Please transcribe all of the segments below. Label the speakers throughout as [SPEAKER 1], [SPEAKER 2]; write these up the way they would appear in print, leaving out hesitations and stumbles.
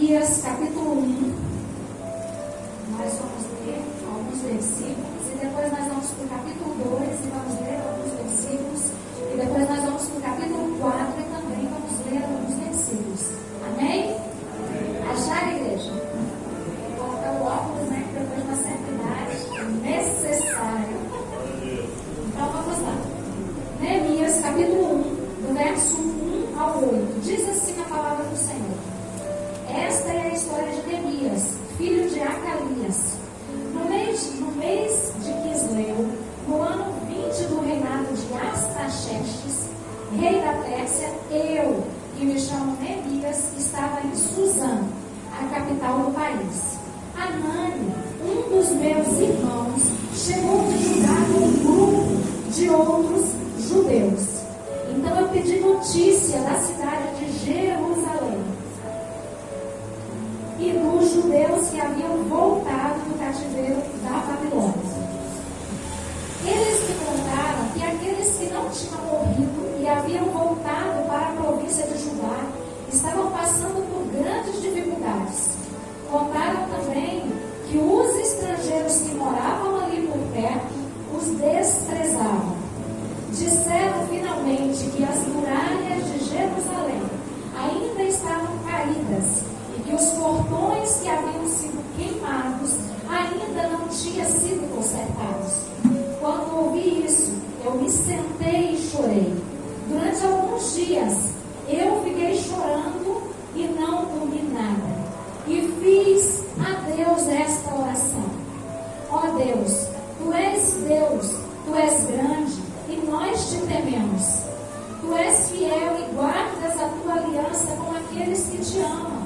[SPEAKER 1] Neemias, capítulo 1. Nós vamos ler alguns versículos e depois nós vamos para o capítulo 2 e vamos ler alguns versículos. E depois nós vamos para o capítulo 4 e também vamos ler alguns versículos. Amém? Achar, igreja? Vou colocar o óculos, né? Que depois de uma certa idade é necessário. Então vamos lá. Neemias, capítulo 1, do verso 1 ao 8. Diz assim a palavra do Senhor. Esta é a história de Neemias, filho de Acalias. No mês de Quisleu, no ano 20 do reinado de Artaxerxes, rei da Pérsia, eu, que me chamo Neemias, estava em Suzã, a capital do país. Anani, um dos meus irmãos, chegou de Judá com um grupo de outros judeus. Então eu pedi notícia da cidade de Jerusalém e dos judeus que haviam voltado do cativeiro da Babilônia. Eles me contaram que aqueles que não tinham morrido e haviam voltado para a província de Judá estavam passando por grandes dificuldades. Contaram também que os estrangeiros que moravam ali por perto os desprezavam. Disseram finalmente que as muralhas de Jerusalém ainda estavam caídas e que os portões que haviam sido queimados ainda não tinham sido consertados. Quando ouvi isso, eu me sentei e chorei. Durante alguns dias, eu fiquei chorando e não comi nada. E fiz a Deus esta oração. Ó Deus, Tu és Deus, Tu és grande e nós Te tememos. Tu és fiel e guardas a Tua aliança com aqueles que Te amam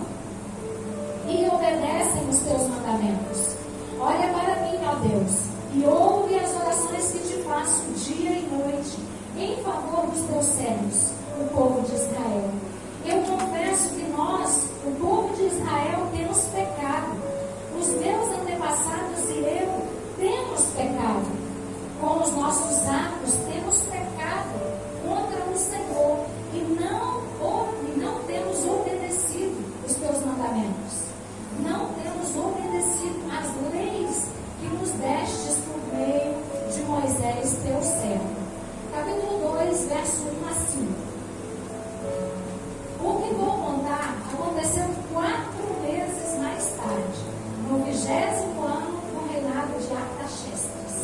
[SPEAKER 1] e obedecem os Teus mandamentos. Olha para mim, ó Deus, e ouve as orações que Te faço dia e noite em favor dos Teus servos, o povo de Israel. Eu confesso que nós, o povo de Israel, temos pecado. Os meus antepassados e eu temos pecado. Com os nossos atos temos pecado contra o Senhor e não temos obedecido os Teus mandamentos. Não temos obedecido as leis que nos destes por meio de Moisés, Teu servo. Capítulo 2, verso 1 a 5. O que vou contar aconteceu 4 meses mais tarde, no 20º ano do reinado de Artaxerxes.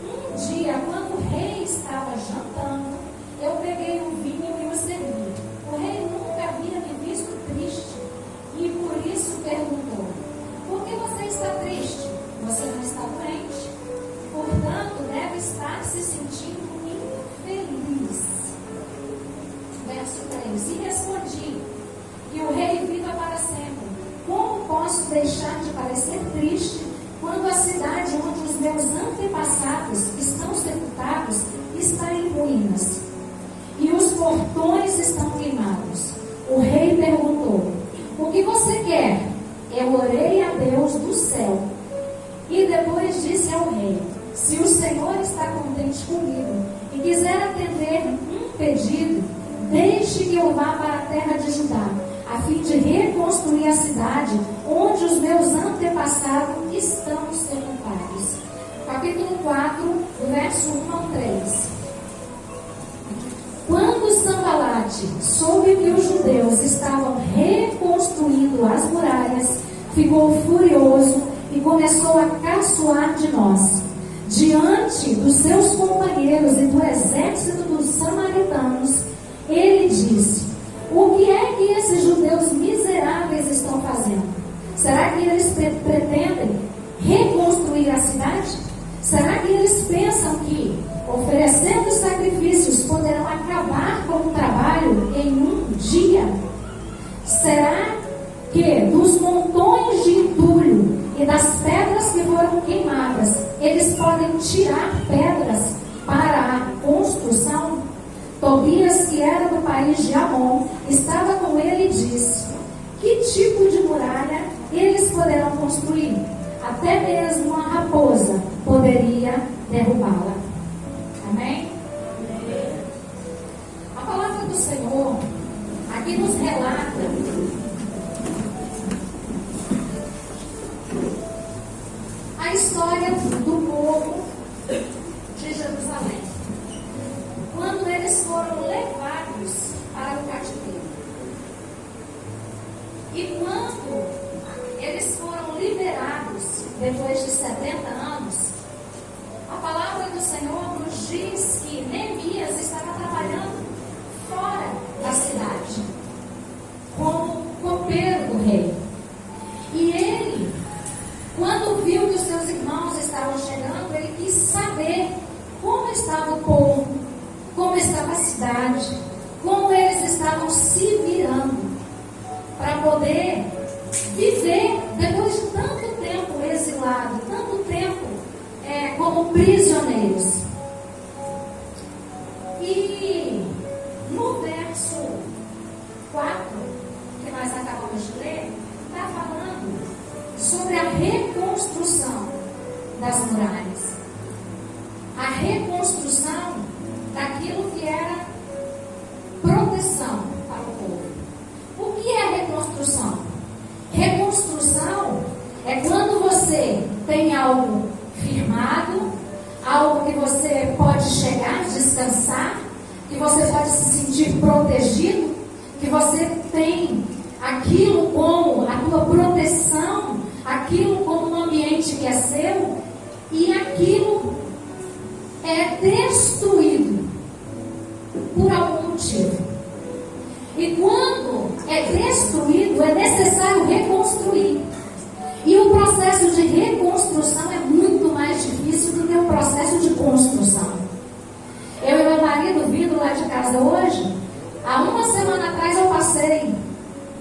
[SPEAKER 1] Um dia, quando o rei estava jantando, eu peguei um vinho e o servi. O rei nunca havia me visto triste e por isso perguntou: por que você está triste? Você não está doente? Portanto, deve estar se sentindo infeliz. Verso 3. E respondi: e o rei viva para sempre. Como posso deixar de parecer triste quando a cidade onde os meus antepassados estão sepultados está em ruínas e os portões estão queimados? O rei perguntou: o que você quer? Eu orei a Deus do céu e depois disse ao rei: se o Senhor está contente comigo e quiser atender um pedido, deixe que eu vá para a terra de Judá, a fim de reconstruir a cidade onde os meus antepassados estão sepultados. Capítulo 4, verso 1 ao 3. Quando Sanbalate soube que os judeus estavam reconstruindo as muralhas, ficou furioso e começou a caçoar de nós. Diante dos seus companheiros e do exército dos samaritanos, ele disse: o que é que esses judeus miseráveis estão fazendo? Será que eles pretendem reconstruir a cidade? Será que eles pensam que, oferecendo sacrifícios, poderão acabar com o trabalho em um dia? Será que dos montões de entulho e das pedras que foram queimadas, eles podem tirar pedras para a construção? Tobias, que era do país de Amon, estava com ele e disse: que tipo de muralha eles poderão construir? Até mesmo uma raposa poderia derrubá-la. Amém? A palavra do Senhor aqui nos relata história do povo de Jerusalém. Quando eles foram levados para o cativeiro. E quando eles foram liberados, depois de 70 anos, a palavra do Senhor nos diz que Neemias estava trabalhando fora da cidade, como copeiro do rei. E ele, quando viu que os seus irmãos estavam chegando, ele quis saber como estava o povo, como estava a cidade, como eles estavam se virando para poder viver, depois de tanto tempo exilado, tanto tempo como prisioneiros. E no verso 4, que nós acabamos de ler, está falando sobre a reconstrução das muralhas. A reconstrução daquilo que era proteção para o povo. O que é reconstrução? Reconstrução é quando você tem algo firmado, algo que você pode chegar, descansar, que você pode se sentir protegido, que você tem aquilo como a tua proteção, aquilo como um ambiente que é seu, e aquilo é destruído por algum motivo. E quando é destruído, é necessário reconstruir. E o processo de reconstrução é muito mais difícil do que o processo de construção. Eu e meu marido vindo lá de casa hoje, há uma semana atrás eu passei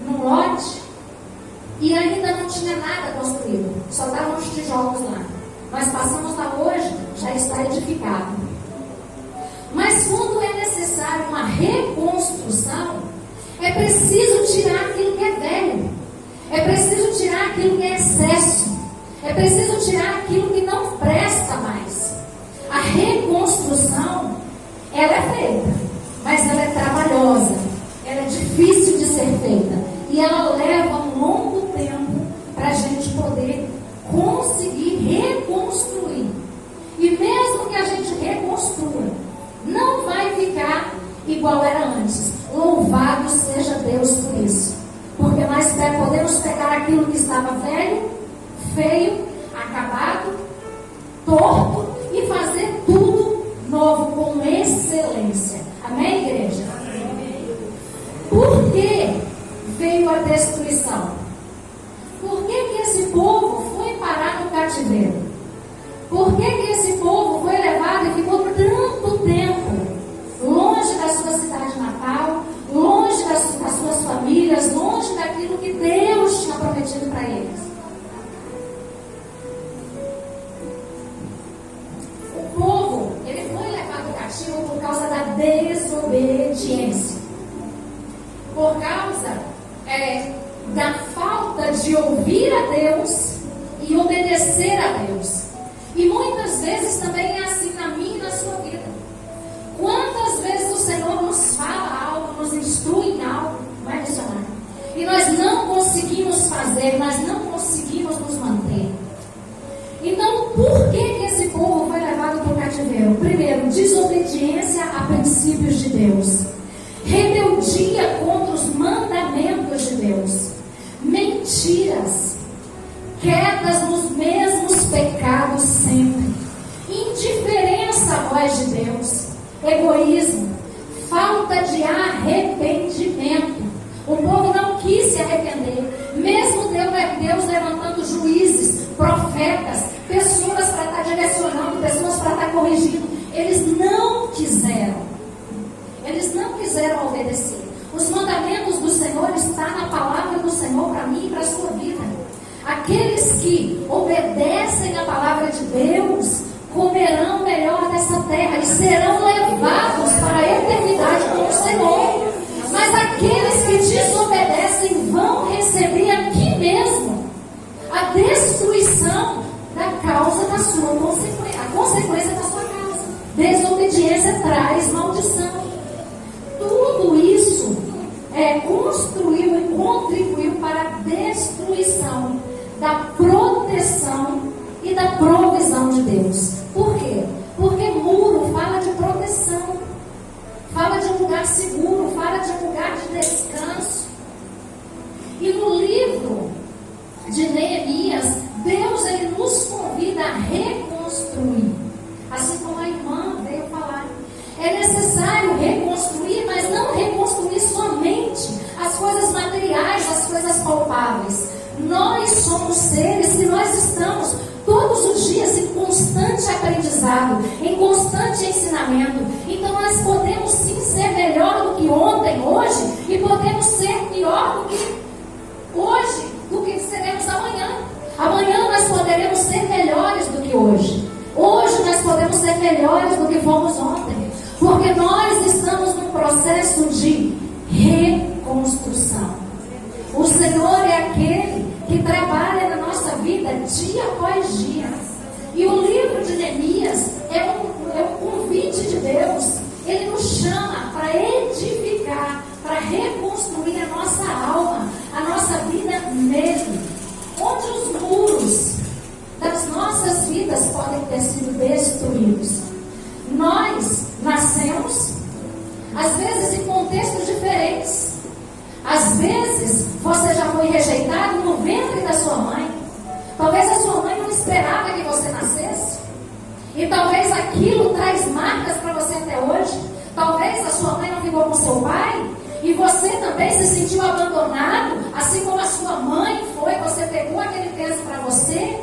[SPEAKER 1] num lote e ainda não tinha nada construído, só estavam os tijolos lá. Nós passamos lá hoje, já está edificado. Mas quando é necessário uma reconstrução, é preciso tirar aquilo que é velho, é preciso tirar aquilo que é excesso, é preciso tirar aquilo que não presta mais. A reconstrução, ela é feita, mas ela é trabalhosa, ela é difícil de ser feita e ela leva um longo tempo para a gente poder conseguir reconstruir. E mesmo que a gente reconstrua, não vai ficar igual era antes. Louvado seja Deus por isso. Porque nós podemos pegar aquilo que estava velho, feio, acabado, torto e fazer tudo novo com excelência. Amém, igreja? Por que veio a destruição? Por que esse povo foi parar no cativeiro? Por que esse povo foi levado e ficou tanto tempo longe da sua cidade natal, longe das suas famílias, longe daquilo que Deus tinha prometido para eles? O povo, ele foi levado cativo por causa da desobediência, por causa da falta de ouvir a Deus e obedecer a Deus. E muitas vezes também é assim na minha e na sua vida. Quantas vezes o Senhor nos fala algo, nos instrui em algo, não é, missionário? E nós não conseguimos fazer, nós não conseguimos nos manter. Então, por que esse povo foi levado para o cativeiro? Primeiro, desobediência a princípios de Deus, rebeldia contra os mandamentos de Deus, mentiras, quedas nos mesmos pecados sempre, indiferença à voz de Deus, egoísmo, falta de arrependimento. O povo não quis se arrepender, mesmo Deus levantando juízes, profetas, pessoas para estar direcionando, pessoas para estar corrigindo. Eles não quiseram obedecer. Os mandamentos do Senhor estão na palavra do Senhor para mim e para a sua vida. Aqueles que obedecem a palavra de Deus comerão o melhor dessa terra e serão levados para a eternidade com o Senhor. Mas aqueles que desobedecem vão receber aqui mesmo a destruição da causa da sua consequência, a consequência da sua causa. Desobediência traz maldição. Tudo isso construiu e contribuiu para a destruição da proteção e da provisão de Deus. Por quê? Porque muro fala de proteção, fala de um lugar seguro, fala de um lugar de descanso. E no livro de Neemias, Deus ele nos convida a reconstruir, assim como a irmã veio falar. É necessário reconstruir, mas não reconstruir somente as coisas materiais, as coisas palpáveis. Nós somos seres que nós estamos todos os dias em constante aprendizado, em constante ensinamento. Então nós podemos sim ser melhor do que ontem, hoje, e podemos ser pior do que hoje, do que seremos amanhã. Amanhã nós poderemos ser melhores do que hoje. Hoje nós podemos ser melhores do que fomos ontem. Porque nós estamos num processo de reconstrução. O Senhor é aquele que trabalha na nossa vida dia após dia. E o livro de Neemias é um convite de Deus. Ele nos chama para edificar, para reconstruir a nossa alma, a nossa vida nele. Onde os muros das nossas vidas podem ter sido destruídos. Nós nascemos, às vezes em contextos diferentes. Às vezes você já foi rejeitado no ventre da sua mãe. Talvez a sua mãe não esperava que você nascesse. E talvez aquilo traz marcas para você até hoje. Talvez a sua mãe não ficou com seu pai. E você também se sentiu abandonado, assim como a sua mãe foi. Você pegou aquele peso para você.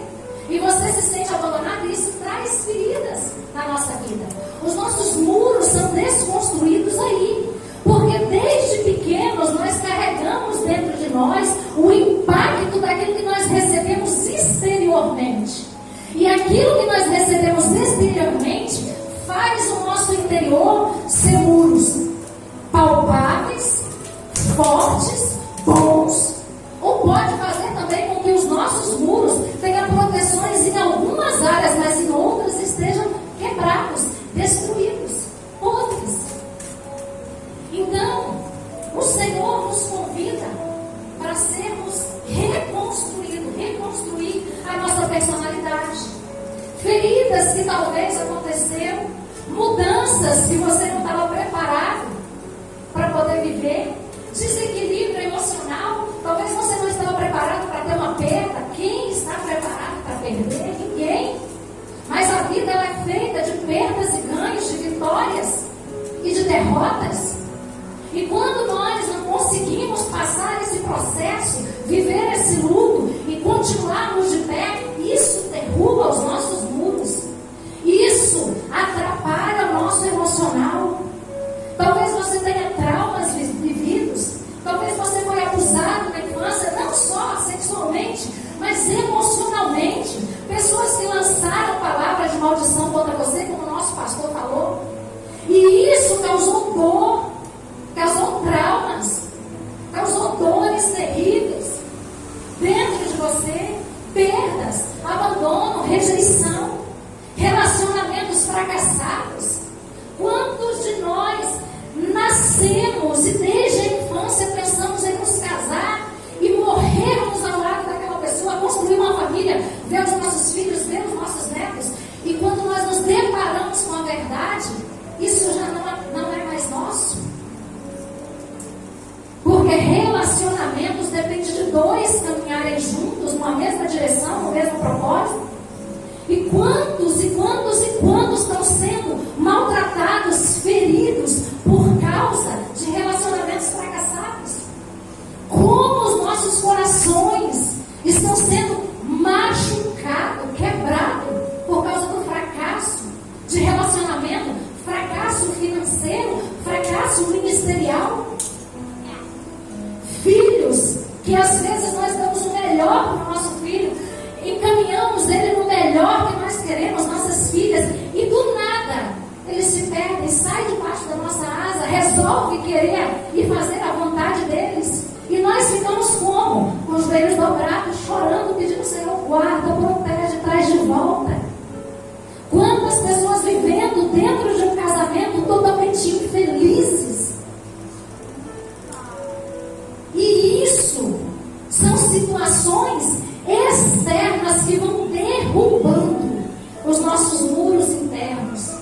[SPEAKER 1] E você se sente abandonado, e isso traz feridas na nossa vida. Os nossos muros são desconstruídos aí. Porque desde pequenos nós carregamos dentro de nós o impacto daquilo que nós recebemos exteriormente. E aquilo que nós recebemos exteriormente faz o nosso interior ser muros palpáveis, fortes, bons. Ou pode fazer também com que os nossos muros tenham proteções em algumas áreas, mas em outras estejam quebrados, destruídos, podres. Então, o Senhor nos convida para sermos reconstruídos, reconstruir a nossa personalidade. Feridas que talvez aconteceram, mudanças que você não estava preparado para poder viver, desequilíbrio emocional. Talvez você não estava preparado para ter uma perda. Quem está preparado para perder? Ninguém. Mas a vida ela é feita de perdas e ganhos, de vitórias e de derrotas. E quando nós não conseguimos passar esse processo, viver esse luto e continuarmos de pé, isso derruba os nossos muros. Isso atrapalha o nosso emocional. Talvez você tenha traumas vividos. Talvez você foi abusado na infância, não só sexualmente, mas emocionalmente. Pessoas que lançaram palavras de maldição contra você, como o nosso pastor falou. E isso causou dor, causou traumas, causou dores terríveis dentro de você, perdas, abandono, rejeição, relacionamentos fracassados. Quantos de nós nascemos e desde a infância pensamos em nos casar e morrermos ao lado daquela pessoa, construir uma família, ver os nossos filhos, ver os nossos netos, e quando nós nos deparamos com a verdade, isso já não é mais nosso? Porque relacionamentos dependem de dois caminharem juntos numa mesma direção, no mesmo propósito. E quantos estão sendo maltratados, feridos por causa de relacionamentos fracassados? Como os nossos corações estão sendo machucados, quebrados por causa do fracasso de relacionamento, fracasso financeiro, fracasso ministerial. Filhos que às vezes nós damos o melhor para o nosso filho, encaminhamos ele no melhor que nós queremos, nossas filhas, e do nada eles se perdem, saem debaixo da nossa asa, resolve querer e fazer a vontade deles, e nós ficamos como? Com os joelhos dobrados, chorando, pedindo: Senhor, guarda, protege, traz de volta. Quantas pessoas vivendo dentro de um casamento totalmente infelizes. E isso são situações externas que vão derrubando os nossos muros internos.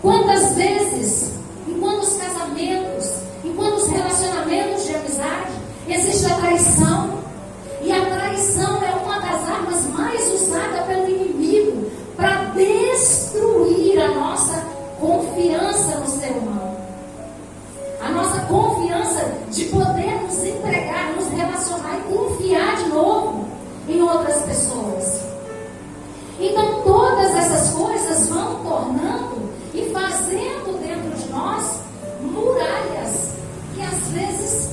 [SPEAKER 1] Quantas vezes, enquanto os casamentos, enquanto os relacionamentos de amizade, existe a traição. E a traição é uma das armas mais usadas pelo inimigo para destruir a nossa confiança no ser humano. A nossa confiança de poder nos entregar, nos relacionar e confiar de novo em outras pessoas. Então todas essas coisas vão tornando e fazendo dentro de nós muralhas que às vezes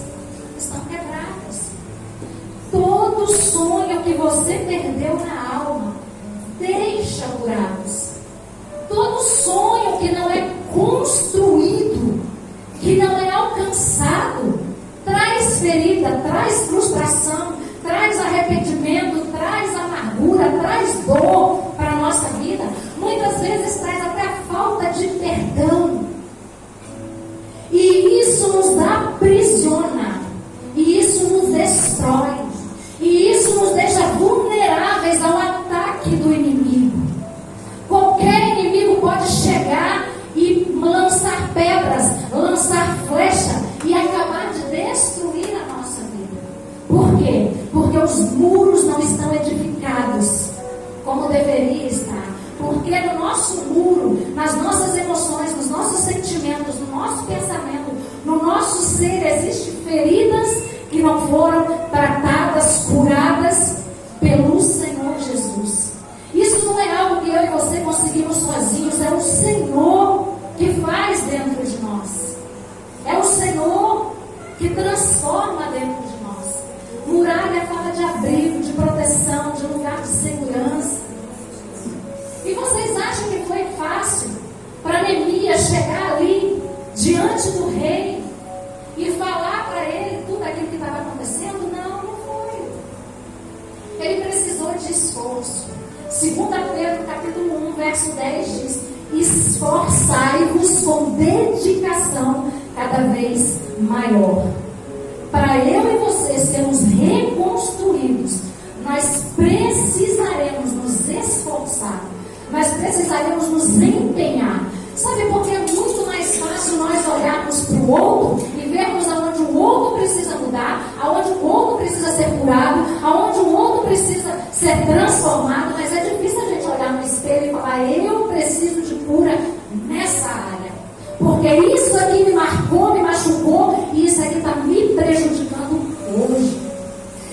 [SPEAKER 1] estão quebradas. Todo sonho que você perdeu na alma deixa buracos. Todo sonho que não é construído, que não é alcançado, traz ferida, traz frustração, traz arrependimento, traz amargura, traz dor para a nossa vida. Muitas vezes traz até a falta de perdão. E isso nos aprisiona. E isso nos destrói. E isso nos deixa vulneráveis ao ataque do inimigo. Qualquer inimigo pode chegar e lançar pedras, lançar flecha e acabar de destruir a nossa vida. Por quê? Porque os muros não estão edificados como deveria estar. Porque no nosso muro, nas nossas emoções, nos nossos sentimentos, no nosso pensamento, no nosso ser, existem feridas que não foram tratadas, curadas pelo Senhor Jesus. Isso não é algo que eu e você conseguimos sozinhos, é o Senhor que faz dentro de nós. É o Senhor que transforma dentro de nós. Muralha fala de abrigo, de proteção, de lugar de segurança. E vocês acham que foi fácil para Neemias chegar ali diante do rei e falar para ele tudo aquilo que estava acontecendo? Não, não foi. Ele precisou de esforço. 2 Pedro capítulo 1, verso 10 diz: esforçai-vos com dedicação cada vez maior. Para eu e você sermos reconstruídos, nós precisaremos nos esforçar. Nós precisaremos nos empenhar. Sabe por que é muito mais fácil nós olharmos para o outro e vermos aonde o outro precisa mudar, aonde o outro precisa ser curado, aonde o outro precisa ser transformado, mas é difícil a gente olhar no espelho e falar: eu preciso de cura nessa área, porque isso aqui me marcou, me machucou, e isso aqui está me prejudicando hoje.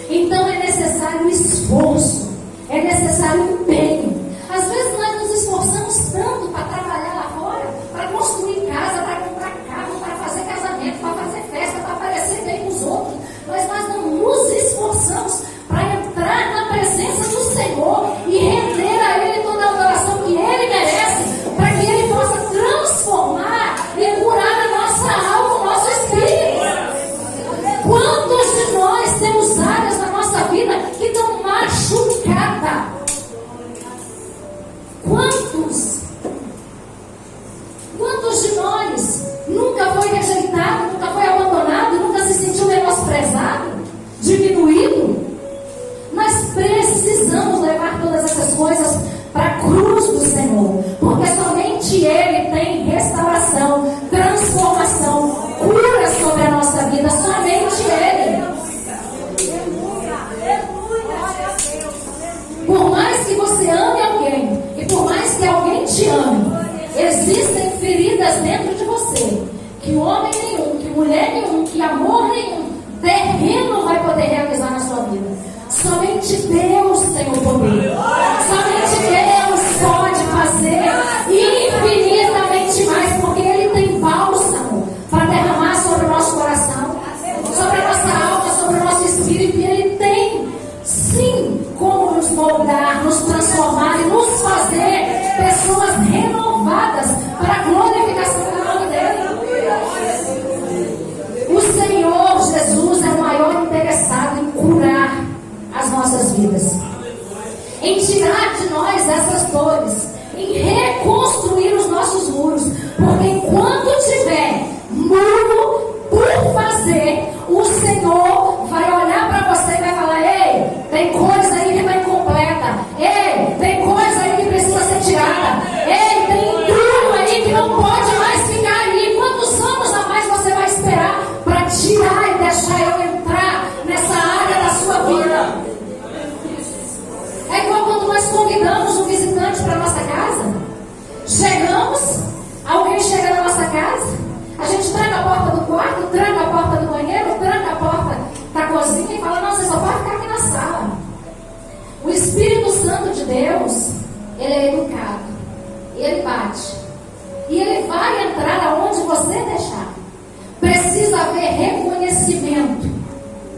[SPEAKER 1] Então é necessário esforço, é necessário empenho. Às vezes nós nos esforçamos tanto para trabalhar lá fora, para construir casa, para comprar carro, para fazer casamento, para fazer festa, para parecer bem com os outros, mas nós não nos esforçamos para entrar na presença do Senhor e render a Ele toda a adoração que Ele merece, para que Ele possa transformar e curar a nossa alma, o nosso espírito. Quantos de nós temos áreas na nossa vida que estão machucadas? Quantos de nós nunca foi rejeitado, nunca foi abandonado, nunca se sentiu menosprezado, diminuído? Nós precisamos levar todas essas coisas para a cruz do Senhor, porque somente Ele tem restauração, transformação, cura sobre a nossa vida, somente Ele. Por mais que você ame alguém, e por mais que alguém te ame, existem feridas dentro de você, que homem nenhum, que mulher nenhum, que amor nenhum, terreno vai poder realizar na sua vida. Somente Deus tem o poder. Somente Deus pode fazer infinitamente mais, porque Ele tem bálsamo para derramar sobre o nosso coração, sobre a nossa alma, sobre o nosso espírito. E Ele tem, sim, como nos moldar, nos transformar e nos fazer pessoas renovadas para a glorificação do nome dEle. O Senhor Jesus é o maior interessado em curar as nossas vidas, em tirar de nós essas dores, em reconstruir os nossos muros, porque enquanto tiver muro por fazer, o Senhor vai olhar para você e vai falar: ei, tem coisa aí que está incompleta, ei, tem coisa aí que precisa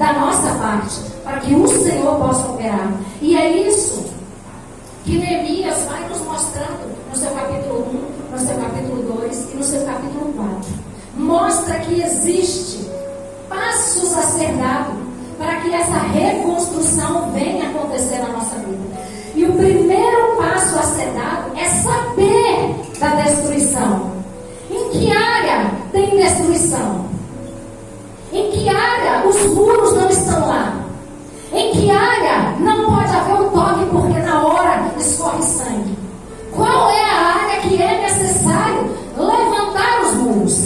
[SPEAKER 1] da nossa parte, para que o Senhor possa operar. E é isso que Neemias vai nos mostrando no seu capítulo 1, no seu capítulo 2 e no seu capítulo 4. Mostra que existe passos a ser dados para que essa reconstrução venha acontecer na nossa vida. E o primeiro passo a ser dado é saber da destruição. Em que área tem destruição? Em que área os muros não estão lá? Em que área não pode haver o toque porque na hora escorre sangue? Qual é a área que é necessário levantar os muros?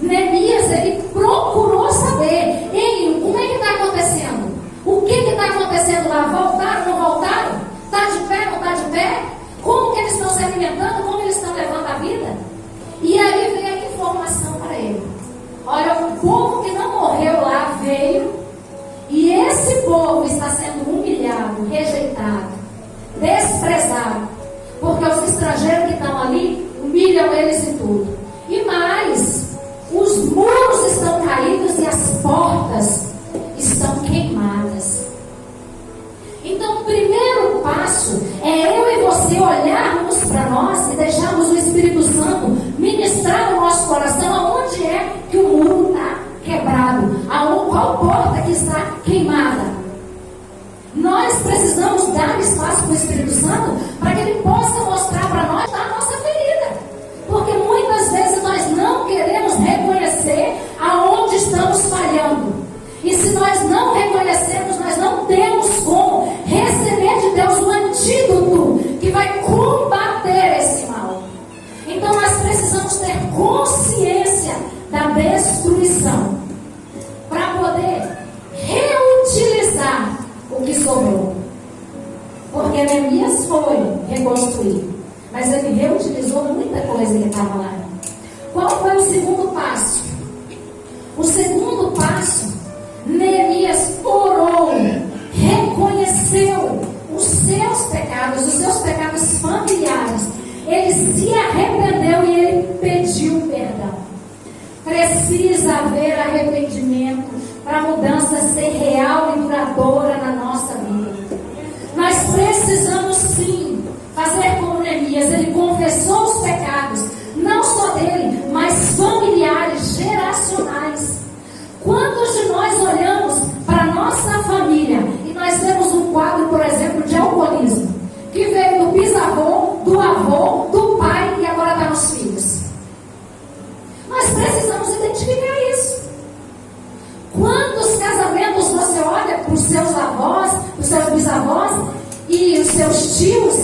[SPEAKER 1] Neemias, ele procurou saber. Ei, como é que está acontecendo? O que está acontecendo lá? Voltaram, não voltaram? Está de pé, não está de pé? Como que eles estão se alimentando? Como eles estão levando a vida? E aí vem a informação para ele. Olha, o povo que não morreu lá veio, e esse povo está sendo humilhado, rejeitado, desprezado, porque os estrangeiros que estão ali humilham eles em tudo. E mais, os muros estão caídos e as portas estão queimadas. Então, o primeiro passo é eu e você olharmos para nós e deixarmos o Espírito Santo ministrar no nosso coração aonde é que o muro está quebrado, qual porta que está queimada. Nós precisamos dar espaço para o Espírito Santo para que ele possa mostrar para nós a nossa ferida, porque muitas vezes nós não queremos reconhecer aonde estamos falhando. E se nós não reconhecermos, nós não temos como receber de Deus o antídoto que vai combater esse mal. Então nós precisamos ter consciência da destruição para poder reutilizar o que sobrou. Porque Neemias foi reconstruir, mas ele reutilizou muita coisa que estava lá. Qual foi o segundo passo? O segundo passo, Neemias orou, reconheceu os seus pecados familiares. Ele se arrependeu e ele pediu perdão. Precisa haver arrependimento para a mudança ser real e duradoura na nossa vida. Nós precisamos sim fazer como Neemias. Ele confessou os pecados, não só dele, mas familiares, geracionais. Quantos de nós olhamos para a nossa família e nós vemos um quadro, por exemplo, de alcoolismo, que veio do bisavô, do avô, do pai e agora está nos filhos? Nós precisamos identificar isso. Quantos casamentos você olha para os seus avós, para os seus bisavós e os seus tios,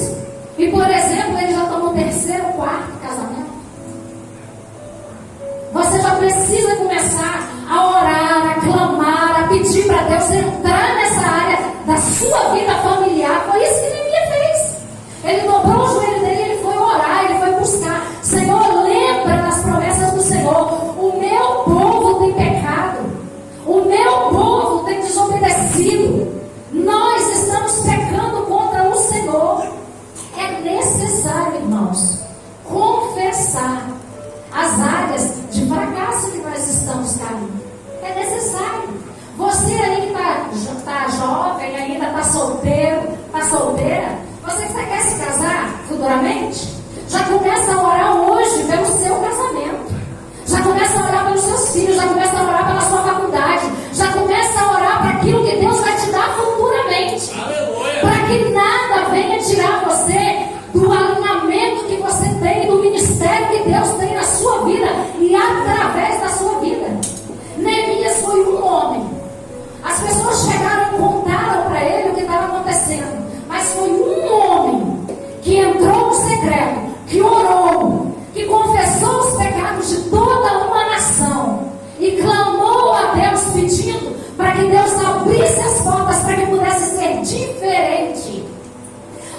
[SPEAKER 1] e por exemplo, eles já estão no terceiro, quarto casamento? Você já precisa começar a orar, a clamar, a pedir para Deus entrar nessa área da sua vida familiar. Foi isso que Neemias fez. Ele dobrou o joelho dele, ele foi orar, ele foi buscar. Senhor, lembra das promessas do Senhor. O meu povo tem pecado, o meu povo tem desobedecido, nós estamos pecando contra o Senhor. É necessário, irmãos, confessar as áreas de fracasso que nós estamos caindo. É necessário. Você aí que está jovem, ainda está solteiro, está solteira, você que quer se casar futuramente, já começa a orar hoje pelo seu casamento. Já começa a orar pelos seus filhos, já começa a orar pela sua faculdade, já começa a orar para aquilo que Deus vai te dar futuramente. Para que nada venha tirar você do alinhamento que você tem, do ministério que Deus tem na sua vida e através da sua vida. Neemias foi um homem. As pessoas chegaram e contaram para ele o que estava acontecendo, mas foi um homem que entrou no secreto, que orou, que confessou os pecados de toda uma nação e clamou a Deus pedindo para que Deus abrisse as portas para que pudesse ser diferente.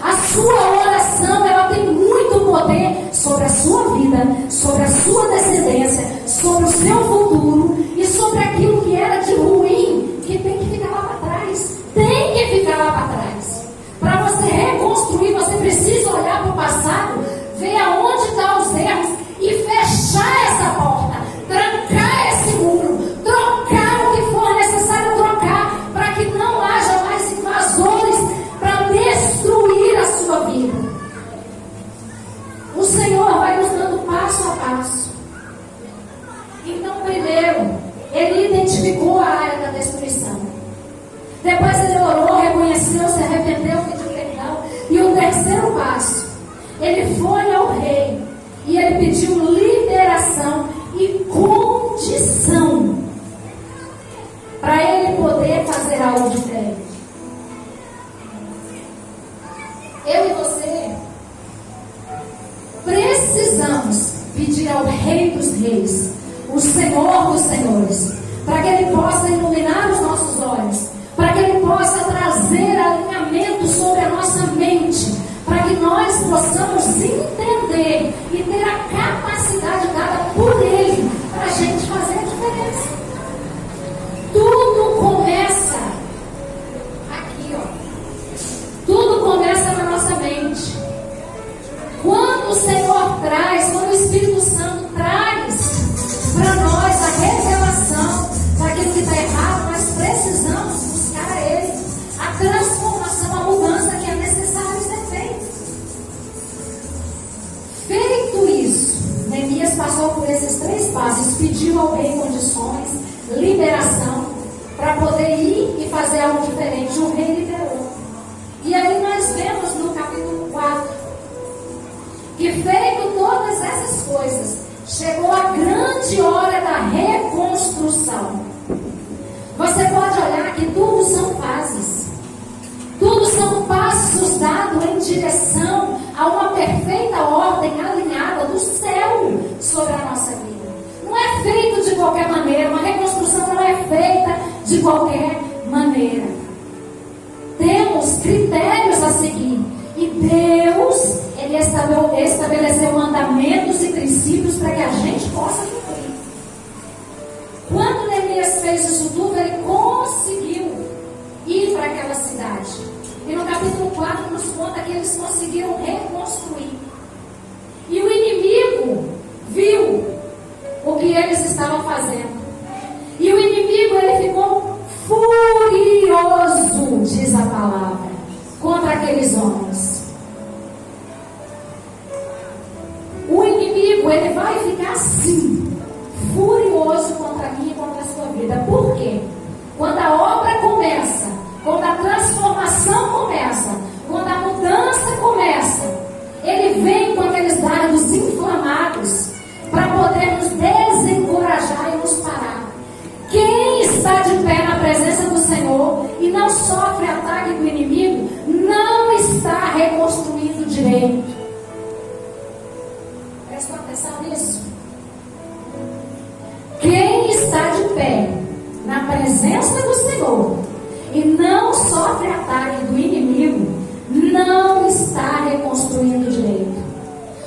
[SPEAKER 1] A sua oração, ela tem muito poder sobre a sua vida, sobre a sua descendência, sobre o seu futuro e sobre aquilo que era de ruim, que tem que ficar lá para trás. Tem que ficar lá para trás. Para você reconstruir, você precisa olhar para o passado, ver aonde estão os erros e fechar essa porta, trancar esse muro, trocar o que for necessário terceiro passo, ele foi ao rei e ele pediu liberação e condição para ele poder fazer algo diferente. Eu e você precisamos pedir ao Rei dos Reis, o Senhor dos Senhores, para que Ele possa iluminar os nossos olhos, para que Ele possa trazer alinhamento sobre a nossa mente, para que nós possamos entender e ter a capacidade dada por Ele para a gente fazer a diferença. Tudo começa aqui, ó. Tudo começa na nossa mente. Quando o Senhor traz, quando o Espírito Santo traz para nós a revelação daquilo que está errado, nós precisamos buscar a Ele, a transformação, a mudança que é necessário ser feita. Feito isso, Neemias passou por esses 3 passos, pediu ao rei condições, liberação, para poder ir e fazer algo diferente. O rei liberou. E aí nós vemos no capítulo 4, que feito todas essas coisas, chegou a grande hora da reconstrução. Você pode olhar que tudo são fases. Tudo são passos dados em direção a uma perfeita ordem alinhada do céu sobre a nossa vida. Não é feito de qualquer maneira. Uma reconstrução não é feita de qualquer maneira. Temos critérios a seguir. E Deus, Ele estabeleceu mandamentos e princípios para que a gente possa cumprir. Quando Neemias fez isso tudo, ele conseguiu ir para aquela cidade. E no capítulo 4 nos conta que eles conseguiram reconstruir. E o inimigo viu o que eles estavam fazendo. E o inimigo, ele ficou furioso, diz a palavra, contra aqueles homens. O inimigo, ele vai ficar assim, furioso contra mim e contra a sua vida. Por quê? Quando a obra começa, quando a transformação começa, quando a mudança começa, ele vem com aqueles dardos inflamados para poder nos desencorajar e nos parar. Quem está de pé na presença do Senhor e não sofre ataque do inimigo, não está reconstruindo direito. Presta atenção nisso. Quem está de pé na presença do Senhor e não sofre ataque do inimigo, não está reconstruindo direito.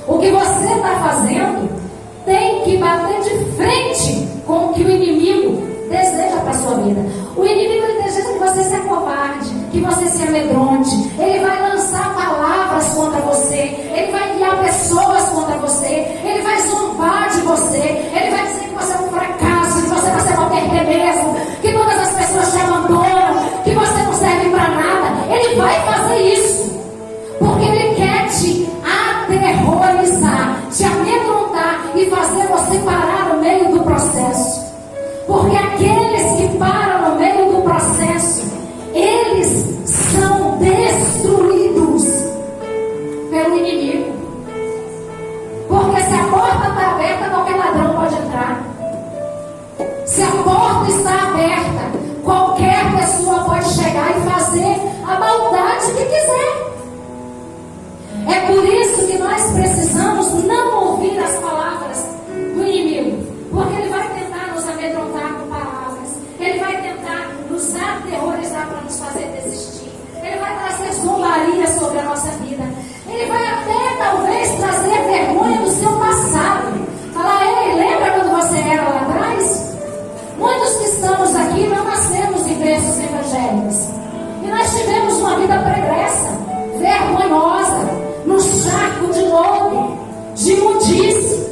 [SPEAKER 1] O que você está fazendo tem que bater de frente com o que o inimigo deseja para a sua vida. O inimigo, ele deseja que você se acovarde, que você se amedronte. Ele vai lançar palavras contra você, ele vai guiar pessoas contra você, ele vai zombar de você, ele vai dizer que você é um fracasso, que você vai ser uma perder mesmo, que todas as pessoas te abandonam, que você não serve para nada. Ele vai fazer isso porque ele quer te aterrorizar, te amedrontar e fazer você parar no meio do processo. Porque aqueles que param no meio do processo, eles são destruídos pelo inimigo. Porque se a porta está aberta, qualquer ladrão pode entrar. Se a porta está aberta, qualquer pessoa pode chegar e fazer a maldade que quiser. É por isso que nós precisamos não ouvir as palavras do inimigo, porque ele vai tentar nos amedrontar com palavras, ele vai tentar nos aterrorizar para nos fazer desistir, ele vai trazer zombaria sobre a nossa vida, ele vai até talvez trazer vergonha do seu passado, falar: ei, lembra quando você era lá atrás? Muitos que estamos aqui não nascemos em berços evangélicos, e nós tivemos uma vida pregressa, vergonhosa, no charco de lodo, de imundice.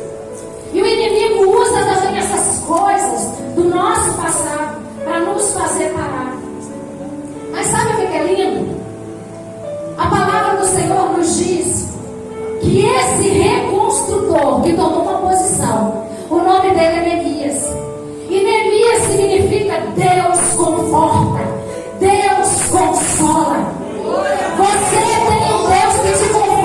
[SPEAKER 1] E o inimigo usa também essas coisas do nosso passado para nos fazer parar. Mas sabe o que é lindo? A palavra do Senhor nos diz que esse reconstrutor que tomou uma posição, o nome dele é Neemias. E Neemias significa Deus conforta, Deus consola. Você tem um Deus que te conforta.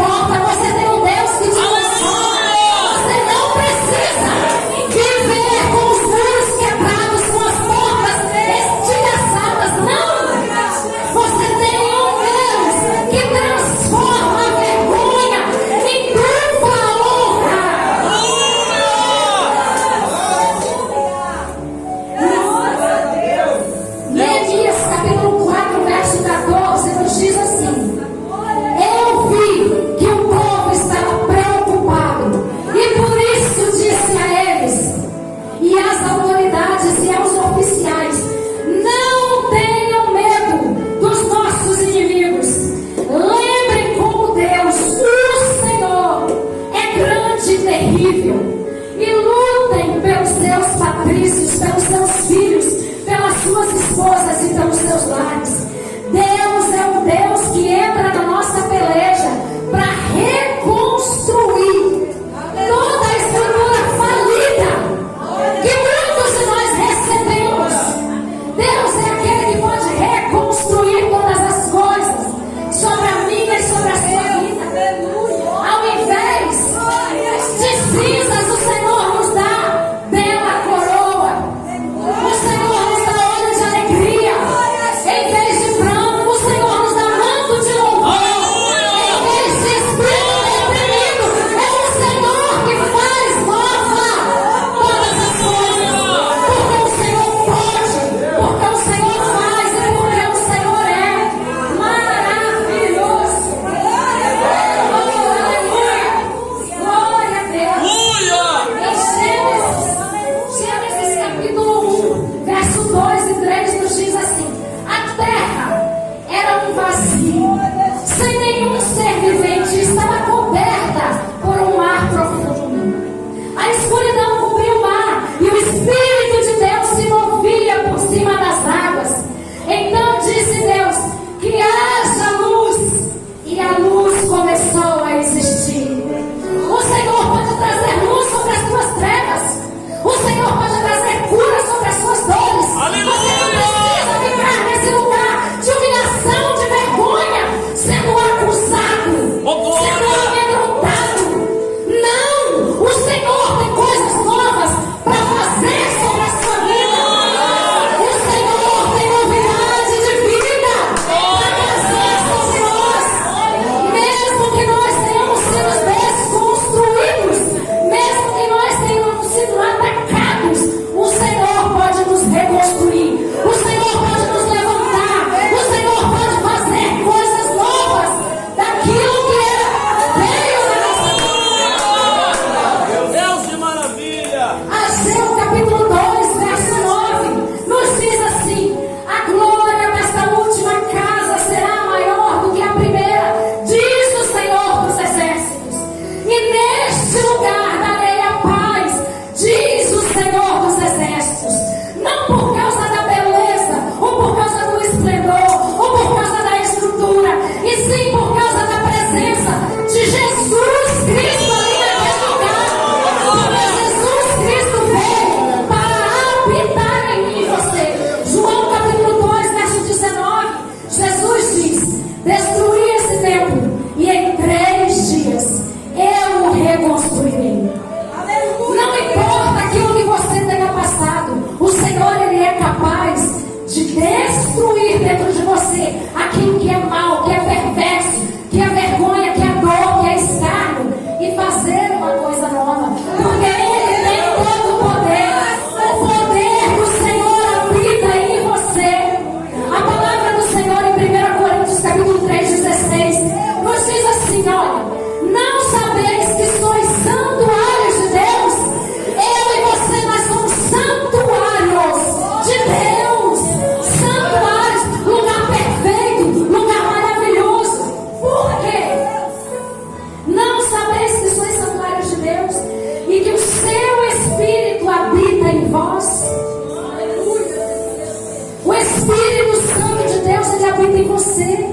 [SPEAKER 1] Espírito Santo de Deus, ele habita em você.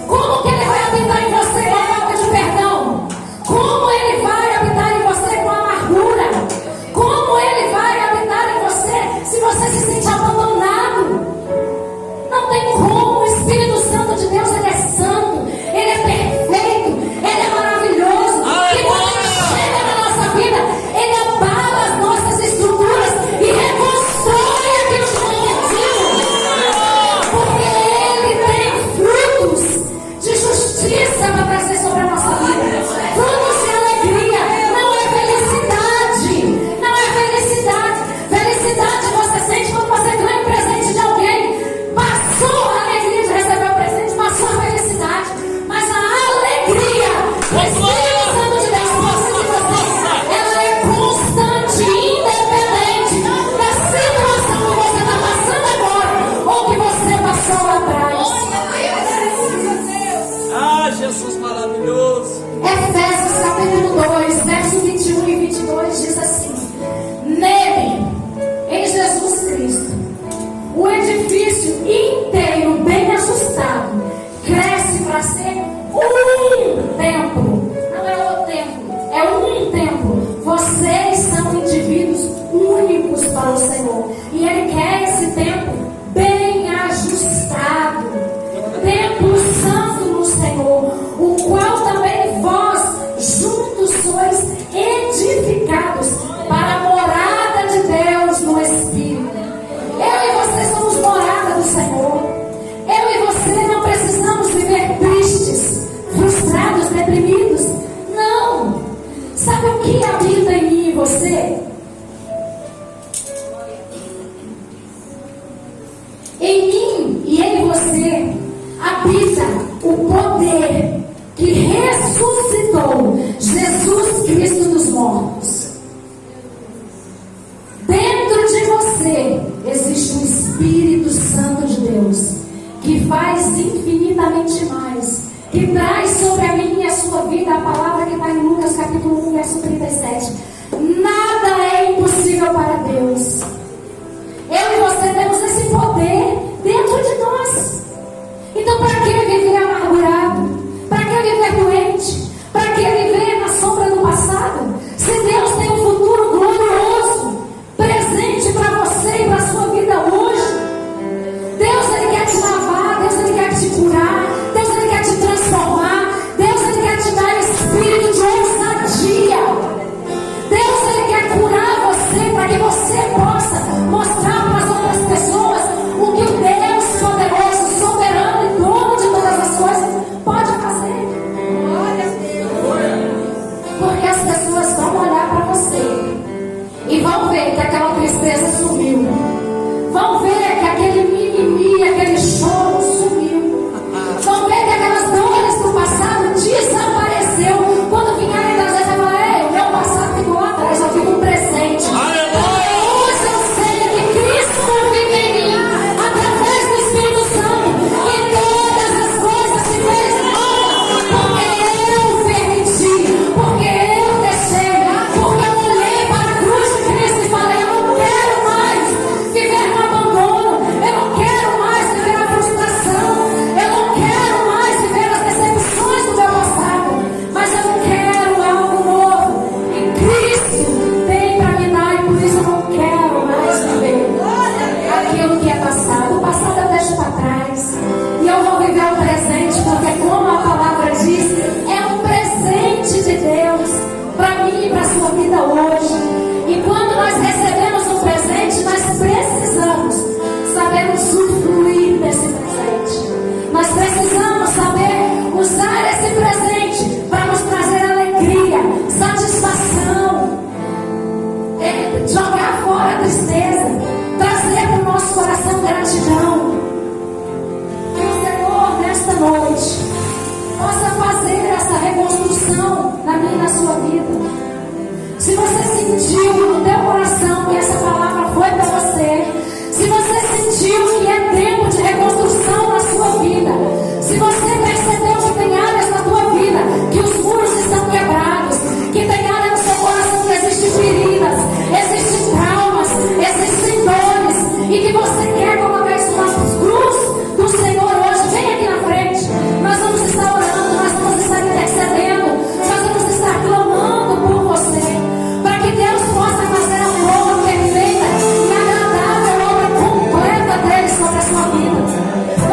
[SPEAKER 1] Como que ele vai habitar em você com a falta de perdão? Como ele vai habitar em você com a amargura? Como ele vai habitar em você se você se sente abandonado? Não tem como. O Espírito Santo de Deus, ele é santo, ele é perfeito, ele é maravilhoso. E quando ele chega na nossa vida, ele abala as nossas estruturas e reconstrói aquilo que foi perdido. Porque ele tem frutos de justiça para trazer sobre a nossa vida. Frutos de alegria. Não é felicidade. Não é felicidade. Felicidade você sente quando você ganha um presente de alguém. Passou a alegria de receber o presente, passou a felicidade. Mas a alegria, o Espírito Santo de Deus possa de você, ela é constante, independente da situação que você está passando agora ou que você passou lá atrás.
[SPEAKER 2] Ah, Jesus maravilhoso.
[SPEAKER 1] Efésios capítulo 2, verso 21 e 22 diz assim: nele, em Jesus Cristo, o edifício inteiro bem ajustado cresce para ser um templo. Não é o templo, é um templo. Vocês são indivíduos únicos para o Senhor. E Ele quer esse templo bem ajustado. Templo santo no Senhor, o qual também vós juntos sois edificados para a morada de Deus no Espírito. Eu e você somos morada do Senhor. Eu e você não precisamos viver tristes, frustrados, deprimidos. Não. Sabe o que habita em mim e você? Em mim e em você habita o poder que ressuscitou Jesus Cristo dos mortos. Dentro de você existe o Espírito Santo de Deus, que faz infinitamente mais, que traz sobre a minha e a sua vida a palavra que está em Lucas capítulo 1, verso 37. Nada é impossível para Deus. Eu e você temos esse poder dentro de nós. Então, para que viver amargurado? Para que viver doente? Para que viver na sombra do passado? Se Deus tem um futuro glorioso, presente para você e para a sua vida hoje. Deus, Ele quer te lavar. Deus, Ele quer te curar. Deus, Ele quer te transformar. Deus, Ele quer te dar Espírito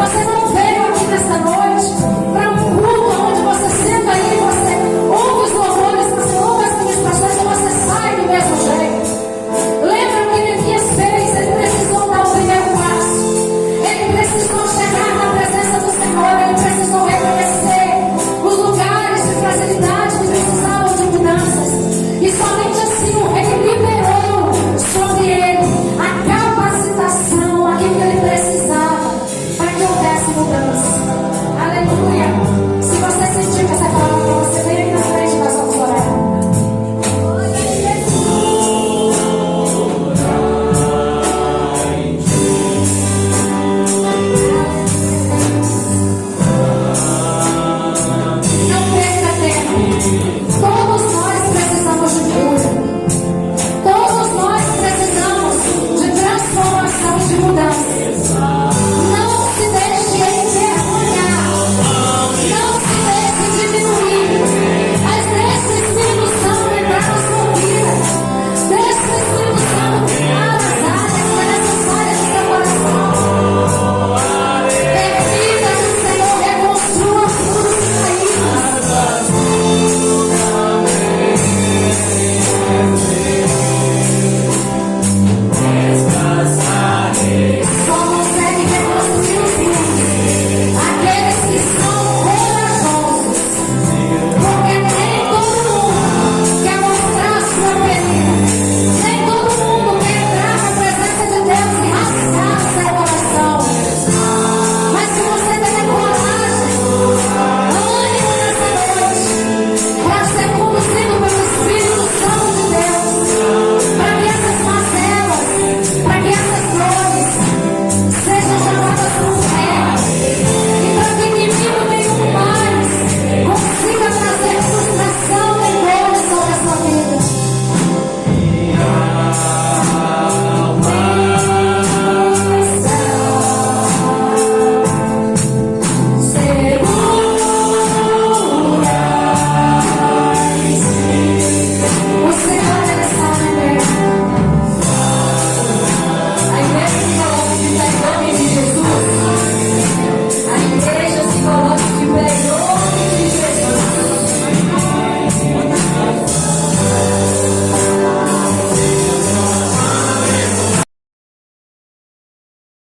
[SPEAKER 1] você não